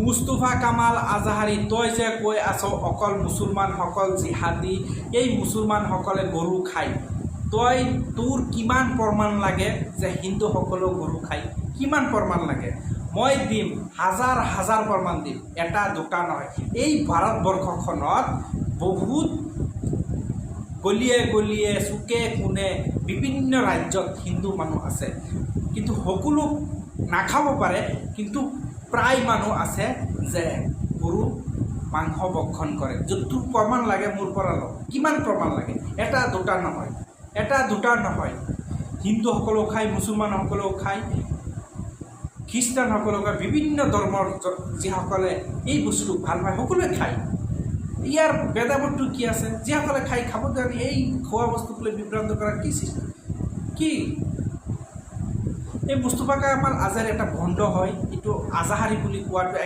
মুস্তফা কামাল আজাহাৰী, তই যে কৈ আছ অকল মুছলমানসকল জিহাদী, এই মুছলমানসকলে গৰু খায়, তোৰ কিমান প্ৰমাণ লাগে যে হিন্দুসকলেও গৰু খায়? কিমান প্ৰমাণ লাগে? মই দিম, হাজাৰ হাজাৰ প্ৰমাণ দিম, এটা দুটা নহয়। এই ভাৰতবৰ্ষখনত বহুত গলিয়ে গলিয়ে চুকে কোণে বিভিন্ন ৰাজ্যত হিন্দু মানুহ আছে, কিন্তু সকলো নাখাব পাৰে, কিন্তু প্ৰায় মানুহ আছে যে গৰু মাংস ভক্ষণ কৰে। যোনটো প্ৰমাণ লাগে মোৰ পৰা লওক, কিমান প্ৰমাণ লাগে? এটা দুটা নহয়, এটা দুটা নহয়। হিন্দুসকলেও খায়, মুছলমানসকলেও খায়, খ্ৰীষ্টানসকলেও খায়, বিভিন্ন ধৰ্মৰ যিসকলে এই বস্তুটো ভাল পায় সকলোৱে খায়। ইয়াৰ ভেদাভেদটো কি আছে? যিসকলে খাই খাব জানে, এই খোৱা বস্তুক লৈ বিভ্ৰান্ত কৰাৰ কি সৃষ্টি? কি এই মুস্তফা কামাল আজাহাৰী এটা ভণ্ড হয়, এইটো আজাহাৰী বুলি কোৱাটো